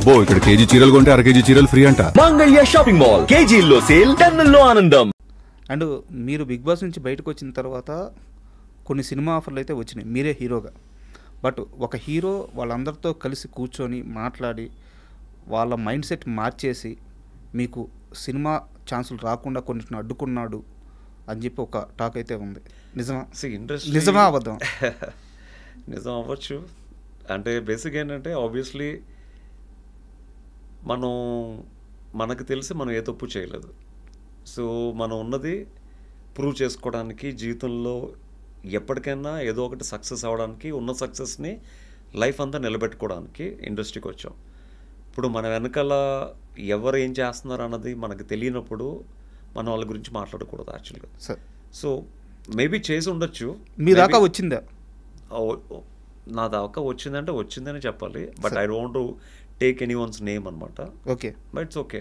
అబ్బో ఇక్కడ కేజీ చీరలు కొంటే అర కేజీ చీరలు ఫ్రీ అంట. మంగళ్య షాపింగ్ మాల్, కేజీల్లో సేల్, టన్నుల్లో ఆనందం. అండ్ మీరు బిగ్ బాస్ నుంచి బయటకు వచ్చిన తర్వాత కొన్ని సినిమా ఆఫర్లు అయితే వచ్చినాయి మీరే హీరోగా. బట్ ఒక హీరో వాళ్ళందరితో కలిసి కూర్చొని మాట్లాడి వాళ్ళ మైండ్ సెట్ మార్చేసి మీకు సినిమా ఛాన్సులు రాకుండా కొన్నిటిని అడ్డుకున్నాడు అని చెప్పి ఒక టాక్ అయితే ఉంది. నిజమా? నిజమా అబద్ధం? నిజం అవ్వచ్చు. అంటే బేసిక్ ఏంటంటే ఆబ్వియస్లీ మనకు తెలిసి మనం ఏ తప్పు చేయలేదు. సో మనం ఉన్నది ప్రూవ్ చేసుకోవడానికి, జీవితంలో ఎప్పటికైనా ఏదో ఒకటి సక్సెస్ అవ్వడానికి, ఉన్న సక్సెస్ని లైఫ్ అంతా నిలబెట్టుకోవడానికి ఇండస్ట్రీకి వచ్చాం. ఇప్పుడు మన వెనకాల ఎవరు ఏం చేస్తున్నారు అన్నది మనకు తెలియనప్పుడు మనం వాళ్ళ గురించి మాట్లాడకూడదు యాక్చువల్గా. సో మేబీ చేసి ఉండొచ్చు. మీ దాకా వచ్చిందా? నా దాకా వచ్చిందంటే వచ్చిందని చెప్పాలి. But I don't take anyone's name అనమాట. Okay, but it's okay.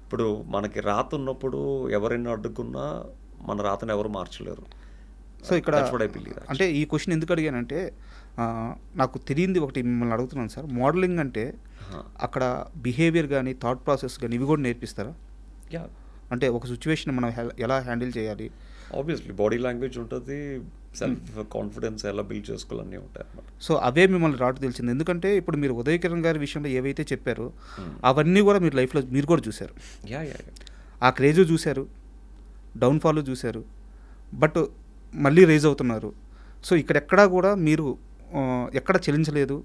ఇప్పుడు మనకి రాత ఉన్నప్పుడు ఎవరైనా అడ్డుకున్నా మన రాతను ఎవరు మార్చలేరు. సో ఇక్కడ అంటే ఈ క్వశ్చన్ ఎందుకు అడిగానంటే నాకు తెలియంది ఒకటి మిమ్మల్ని అడుగుతున్నాను సార్. మోడలింగ్ అంటే అక్కడ బిహేవియర్ కానీ థాట్ ప్రాసెస్ కానీ ఇవి కూడా నేర్పిస్తారా? యా, అంటే ఒక సిచ్యువేషన్ మనం ఎలా హ్యాండిల్ చేయాలి? ఆబ్వియస్లీ బాడీ లాంగ్వేజ్ ఉంటుంది, సెల్ఫ్ కాన్ఫిడెన్స్ ఎలా బిల్డ్ చేసుకోవాలన్నీ ఉంటాయి అన్నమాట. సో అవే మిమ్మల్ని రాటు తెలిసింది. ఎందుకంటే ఇప్పుడు మీరు ఉదయ్ కిరణ్ గారి విషయంలో ఏవైతే చెప్పారో అవన్నీ కూడా మీరు లైఫ్లో మీరు కూడా చూశారు. ఆ క్రేజు చూశారు, డౌన్ఫాల్ చూశారు, బట్ మళ్ళీ రైజ్ అవుతున్నారు. సో ఇక్కడెక్కడా కూడా మీరు ఎక్కడ చెల్లించలేదు,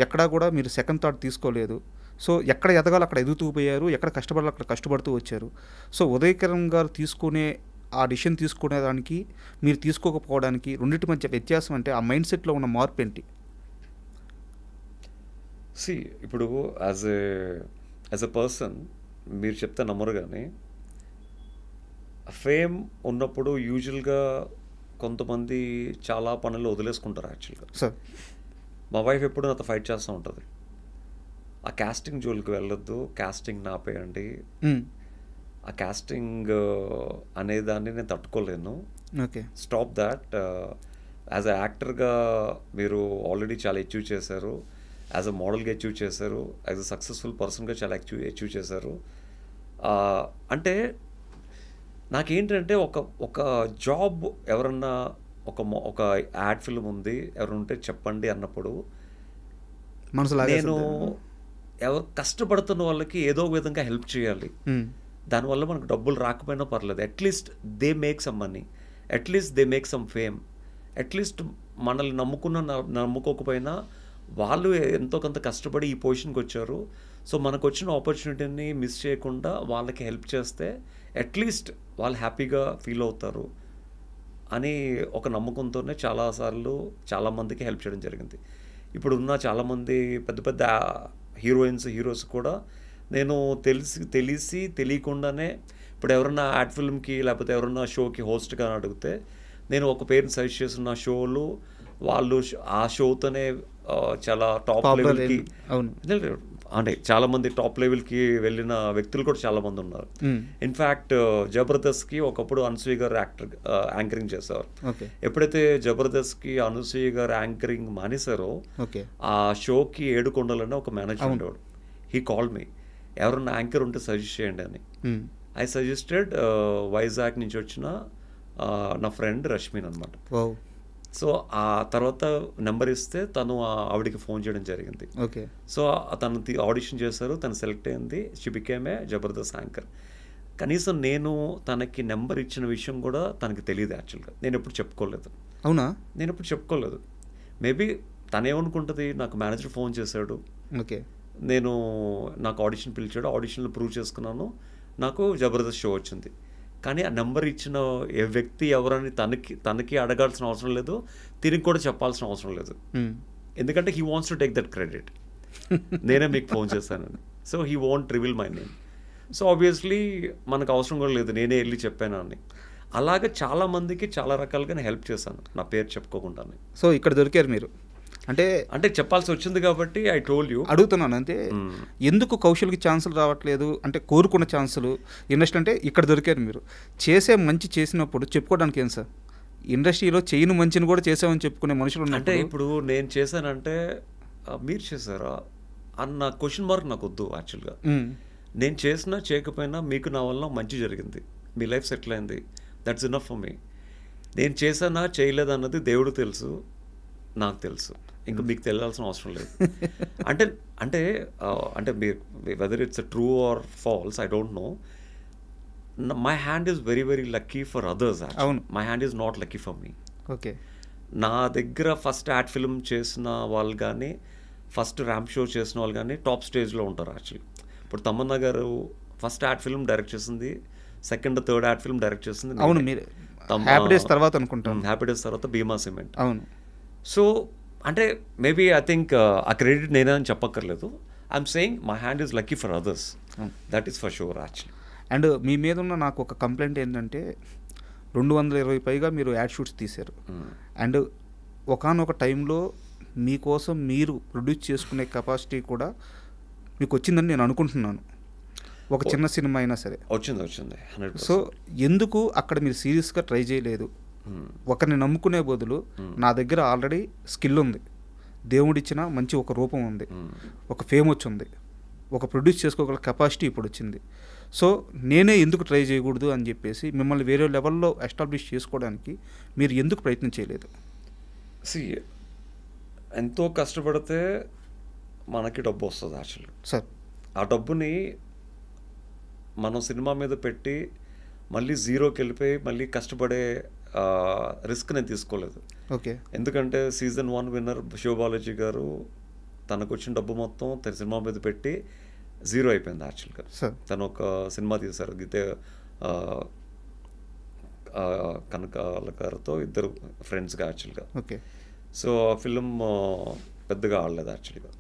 ఎక్కడా కూడా మీరు సెకండ్ థాట్ తీసుకోలేదు. సో ఎక్కడ ఎదగాలి అక్కడ ఎదుగుతూ పోయారు, ఎక్కడ కష్టపడాలి అక్కడ కష్టపడుతూ వచ్చారు. సో ఉదయ్ కిరణ్ గారు తీసుకునే ఆ డిసిషన్ తీసుకునేదానికి మీరు తీసుకోకపోవడానికి రెండింటి మధ్య వ్యత్యాసం అంటే ఆ మైండ్ సెట్లో ఉన్న మార్పు ఏంటి? ఇప్పుడు యాజ్ ఎ పర్సన్ మీరు చెప్తే నమ్మరు, కానీ ఫేమ్ ఉన్నప్పుడు యూజువల్గా కొంతమంది చాలా పనులు వదిలేసుకుంటారు యాక్చువల్గా. సార్ మా వైఫ్ ఎప్పుడు నాతో ఫైట్ చేస్తూ ఉంటుంది. ఆ కాస్టింగ్ జోలికి వెళ్ళొద్దు, కాస్టింగ్ నాపేయండి, ఆ కాస్టింగ్ అనేదాన్ని నేను తట్టుకోలేను, okay stop that. As a యాక్టర్గా మీరు ఆల్రెడీ చాలా అచీవ్ చేశారు, యాజ్ అ మోడల్గా అచీవ్ చేశారు, యాజ్ అ సక్సెస్ఫుల్ పర్సన్గా చాలా అచీవ్ చేశారు. అంటే నాకేంటంటే ఒక జాబ్ ఎవరన్నా ఒక యాడ్ ఫిల్మ్ ఉంది ఎవరైనా ఉంటే చెప్పండి అన్నప్పుడు నేను ఎవరు కష్టపడుతున్న వాళ్ళకి ఏదో ఒక విధంగా హెల్ప్ చేయాలి. దానివల్ల మనకు డబ్బులు రాకపోయినా పర్లేదు, at least they make some money, at least they make some fame, at least మనల్ని నమ్ముకోకపోయినా వాళ్ళు ఎంతో కొంత కష్టపడి ఈ పొజిషన్కి వచ్చారు. సో మనకు వచ్చిన ఆపర్చునిటీని మిస్ చేయకుండా వాళ్ళకి హెల్ప్ చేస్తే అట్లీస్ట్ వాళ్ళు హ్యాపీగా ఫీల్ అవుతారు అని ఒక నమ్మకంతోనే చాలాసార్లు చాలామందికి హెల్ప్ చేయడం జరిగింది. ఇప్పుడు ఉన్న చాలామంది పెద్ద పెద్ద హీరోస్ కూడా నేను తెలియకుండానే ఇప్పుడు ఎవరన్నా యాడ్ ఫిల్మ్కి లేకపోతే ఎవరన్నా షోకి హోస్ట్గా అడిగితే నేను ఒక పేరుని సజెస్ట్ చేస్తున్న షోలు వాళ్ళు ఆ షోతోనే చాలా టాప్ లెవెల్కి, అంటే చాలామంది టాప్ లెవెల్కి వెళ్ళిన వ్యక్తులు కూడా చాలామంది ఉన్నారు. ఇన్ఫ్యాక్ట్ జబర్దస్త్కి ఒకప్పుడు అనసూయ గారు యాంకరింగ్ చేసేవారు. ఎప్పుడైతే జబర్దస్త్కి అనసూయ గారు యాంకరింగ్ మానేశారో ఆ షోకి ఏడుకొండలనే ఒక మేనేజర్ ఉండేవాడు. హీ కాల్డ్ మీ, ఎవరన్నా యాంకర్ ఉంటే సజెస్ట్ చేయండి అని. ఐ సజెస్టెడ్ వైజాగ్ నుంచి వచ్చిన నా ఫ్రెండ్ రష్మిన్ అనమాట. సో ఆ తర్వాత నెంబర్ ఇస్తే తను ఆవిడికి ఫోన్ చేయడం జరిగింది. సో తను ఆడిషన్ చేశారు, తను సెలెక్ట్ అయింది, she became a Jabardasth anchor. కనీసం నేను తనకి నెంబర్ ఇచ్చిన విషయం కూడా తనకి తెలియదు యాక్చువల్గా. నేను ఎప్పుడు చెప్పుకోలేదు. అవునా? నేను ఎప్పుడు చెప్పుకోలేదు. మేబీ తనేమనుకుంటుంది, నాకు మేనేజర్ ఫోన్ చేశాడు, నాకు ఆడిషన్ పిలిచాడు, ఆడిషన్లో ప్రూవ్ చేసుకున్నాను, నాకు జబర్దస్త్ షో వచ్చింది. కానీ ఆ నెంబర్ ఇచ్చిన ఏ వ్యక్తి ఎవరని తనకి అడగాల్సిన అవసరం లేదు, తిరిగి కూడా చెప్పాల్సిన అవసరం లేదు. ఎందుకంటే he wants to take that credit, నేనే మీకు ఫోన్ చేశానని. So he want reveal my name. So obviously మనకు అవసరం కూడా లేదు, నేనే వెళ్ళి చెప్పాను అని. అలాగే చాలామందికి చాలా రకాలుగా హెల్ప్ చేశాను నా పేరు చెప్పుకోకుండానే. సో ఇక్కడ దొరికారు మీరు, అంటే చెప్పాల్సి వచ్చింది కాబట్టి ఐ టోల్డ్ యూ. అడుగుతున్నాను అంతే, ఎందుకు కౌశల్కి ఛాన్సులు రావట్లేదు అంటే కోరుకున్న ఛాన్సులు ఇండస్ట్రీ అంటే ఇక్కడ దొరికారు మీరు. చేసే మంచి చేసినప్పుడు చెప్పుకోవడానికి ఏం సార్, ఇండస్ట్రీలో చేయను మంచిని కూడా చేసామని చెప్పుకునే మనుషులు అంటే ఇప్పుడు నేను చేశానంటే మీరు చేశారా అన్న క్వశ్చన్ మార్క్ నాకు వద్దు యాక్చువల్గా. నేను చేసినా చేయకపోయినా మీకు నా వల్ల మంచి జరిగింది, మీ లైఫ్ సెటిల్ అయింది, దట్స్ ఇనఫ్ ఫర్ మీ. నేను చేసానా చేయలేదు అన్నది దేవుడు తెలుసు, నాకు తెలుసు, ఇంకా మీకు తెలియాల్సిన అవసరం లేదు. అంటే అంటే అంటే whether it's true or false I don't know. My hand is very very lucky for others. My hand is not lucky for me. Okay. నా దగ్గర ఫస్ట్ యాడ్ ఫిల్మ్ చేసిన వాళ్ళు కానీ, ఫస్ట్ ర్యాంప్ షో చేసిన వాళ్ళు కానీ టాప్ స్టేజ్లో ఉంటారు యాక్చువల్లీ. ఇప్పుడు తమన్నా గారు ఫస్ట్ యాడ్ ఫిల్మ్ డైరెక్ట్ చేసింది, second third ad film direct చేసింది. అవును, మీరు హ్యాపీ డేస్ తర్వాత అనుకుంటాను. హ్యాపీ డేస్ తర్వాత భీమా సిమెంట్. అవును. సో అంటే మేబీ ఐ థింక్ ఆ క్రెడిట్ నేనే అని చెప్పక్కర్లేదు. I'm saying my hand is lucky for others, that is for sure actually. And మీ మీద ఉన్న నాకు ఒక కంప్లైంట్ ఏంటంటే 220 పైగా మీరు యాడ్ షూట్స్ తీశారు. అండ్ ఒకానొక టైంలో మీకోసం మీరు ప్రొడ్యూస్ చేసుకునే కెపాసిటీ కూడా మీకు వచ్చిందని నేను అనుకుంటున్నాను, ఒక చిన్న సినిమా అయినా సరే. వచ్చింది. సో ఎందుకు అక్కడ మీరు సీరియస్గా ట్రై చేయలేదు? ఒకరిని నమ్ముకునే బదులు నా దగ్గర ఆల్రెడీ స్కిల్ ఉంది, దేవుడిచ్చిన మంచి ఒక రూపం ఉంది, ఒక ఫేమ్ వచ్చింది, ఒక ప్రొడ్యూస్ చేసుకోగల కెపాసిటీ ఇప్పుడు వచ్చింది, సో నేనే ఎందుకు ట్రై చేయకూడదు అని చెప్పేసి మిమ్మల్ని వేరే లెవెల్లో ఎస్టాబ్లిష్ చేసుకోవడానికి మీరు ఎందుకు ప్రయత్నం చేయలేదు? ఎంతో కష్టపడితే మనకి డబ్బు వస్తుంది యాక్చువల్లీ సార్. ఆ డబ్బుని మనం సినిమా మీద పెట్టి మళ్ళీ జీరోకి వెళ్ళిపోయి మళ్ళీ కష్టపడే రిస్క్ నేను తీసుకోలేదు. ఓకే. ఎందుకంటే సీజన్ 1 విన్నర్ శివబాలాజీ గారు తనకు వచ్చిన డబ్బు మొత్తం తన సినిమా మీద పెట్టి జీరో అయిపోయింది యాక్చువల్గా. తను ఒక సినిమా తీశారు గీతే కనకాల గారితో, ఇద్దరు ఫ్రెండ్స్గా యాక్చువల్గా. ఓకే. సో ఆ ఫిలిం పెద్దగా ఆడలేదు యాక్చువల్గా.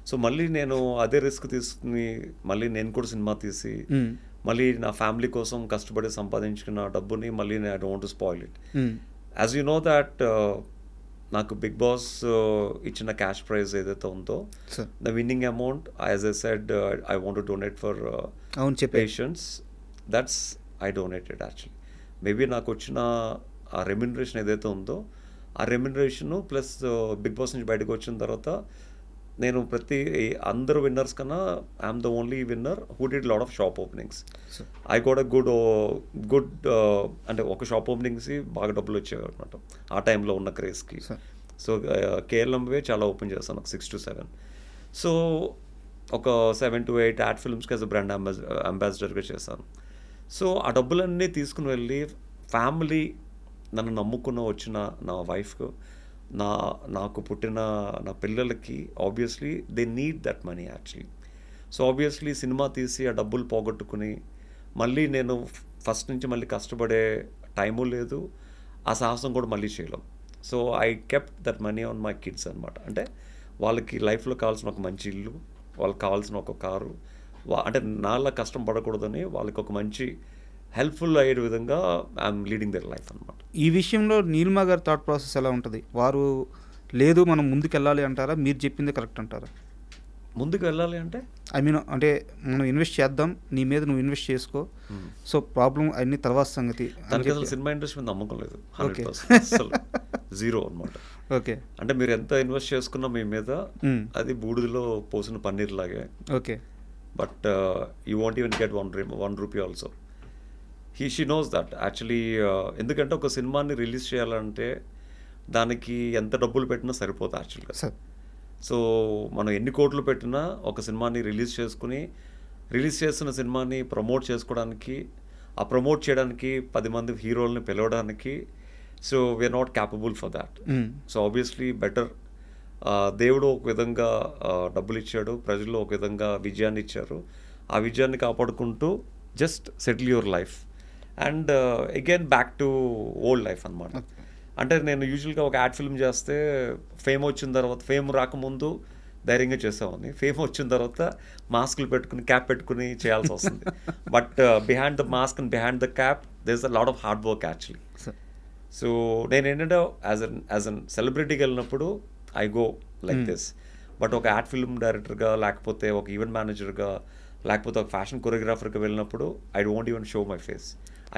సో మళ్ళీ నేను అదే రిస్క్ తీసుకుని మళ్ళీ నేను కూడా సినిమా తీసి మళ్ళీ నా ఫ్యామిలీ కోసం కష్టపడి సంపాదించుకున్న డబ్బుని మళ్ళీ నేను I don't to spoil it. As you know that నాకు బిగ్ బాస్ ఇచ్చిన క్యాష్ ప్రైజ్ ఏదైతే ఉందో, the winning amount as I said I want to donate for patients, that's I donated actually. Maybe నాకు వచ్చిన ఆ రెమ్యునరేషన్ ఏదైతే ఉందో ఆ రెమ్యునరేషను ప్లస్ బిగ్ బాస్ నుంచి బయటకు వచ్చిన తర్వాత నేను అందరు విన్నర్స్ కన్నా I'm the only winner who did lot of shop openings. I got a good అంటే ఒక షాప్ ఓపెనింగ్స్ బాగా డబ్బులు వచ్చాయి అనమాట ఆ టైంలో ఉన్న క్రేజ్కి. సో కేరళంవే చాలా ఓపెన్ చేస్తాను, ఒక 6 to 7. సో ఒక 7 to 8 యాడ్ ఫిల్మ్స్కి యాజ్ అ బ్రాండ్ అంబాసిడర్గా చేశాను. సో ఆ డబ్బులన్నీ తీసుకుని వెళ్ళి ఫ్యామిలీ నన్ను నమ్ముకున్న వచ్చిన నా వైఫ్కు, నాకు పుట్టిన నా పిల్లలకి obviously they need that money actually. So obviously cinema తీసి ఆ డబ్బులు పోగొట్టుకుని మళ్ళీ నేను ఫస్ట్ నుంచి మళ్ళీ కష్టపడే టైము లేదు, ఆ సాహసం కూడా మళ్ళీ చేయలేం. So I kept that money on my kids అనమాట. అంటే వాళ్ళకి లైఫ్లో కావాల్సిన ఒక మంచి ఇల్లు, వాళ్ళకి కావాల్సిన ఒక కారు, అంటే నాలా కష్టం పడకూడదని వాళ్ళకి ఒక మంచి హెల్ప్ఫుల్ అయ్యే విధంగా ఐఎమ్ లీడింగ్ దర్ లైఫ్ అనమాట. ఈ విషయంలో నీలిమా గారి థాట్ ప్రాసెస్ ఎలా ఉంటుంది? వారు లేదు మనం ముందుకు వెళ్ళాలి అంటారా, మీరు చెప్పింది కరెక్ట్ అంటారా? ముందుకు వెళ్ళాలి అంటే ఐ మీన్ అంటే మనం ఇన్వెస్ట్ చేద్దాం, నీ మీద నువ్వు ఇన్వెస్ట్ చేసుకో, సో ప్రాబ్లం అన్ని తర్వాత సంగతి. దానికి అసలు సినిమా ఇండస్ట్రీ మీద నమ్మకం లేదు, 100% అసలు జీరో అనమాట. ఓకే. అంటే మీరు ఎంత ఇన్వెస్ట్ చేసుకున్నా మీ మీద అది బూడిదలో పోసిన పన్నీర్ లాగే. Okay. But you want even get 1 rupee also. She knows that actually. ఎందుకంటే ఒక సినిమాని రిలీజ్ చేయాలంటే దానికి ఎంత డబ్బులు పెట్టినా సరిపోతుంది యాక్చువల్గా. సో మనం ఎన్ని కోట్లు పెట్టినా ఒక సినిమాని రిలీజ్ చేస్తున్న సినిమాని ప్రమోట్ చేసుకోవడానికి, ఆ ప్రమోట్ చేయడానికి 10 మంది హీరోల్ని పిలవడానికి, so we are not capable for that. So obviously better దేవుడు ఒక విధంగా డబ్బులు ఇచ్చాడు, ప్రజలు ఒక విధంగా విజయాన్ని ఇచ్చారు, ఆ విజయాన్ని కాపాడుకుంటూ just settle your life and again back to old life అనమాట. అంటే నేను యూజువల్గా ఒక యాడ్ ఫిల్మ్ చేస్తే ఫేమ్ వచ్చిన తర్వాత, ఫేమ్ రాకముందు ధైర్యంగా చేసేవాడిని, ఫేమ్ వచ్చిన తర్వాత మాస్కులు పెట్టుకుని క్యాప్ పెట్టుకుని చేయాల్సి వస్తుంది. But behind the mask and behind the cap there is a lot of hard work actually. So నేను ఏంటంటే యాజ్ అన్ సెలబ్రిటీకి వెళ్ళినప్పుడు I go like this, but ఒక యాడ్ ఫిల్మ్ డైరెక్టర్గా, లేకపోతే ఒక ఈవెంట్ మేనేజర్గా, లేకపోతే ఒక ఫ్యాషన్ కొరియోగ్రాఫర్గా వెళ్ళినప్పుడు I don't even show my face,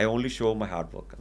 I only show my hard work.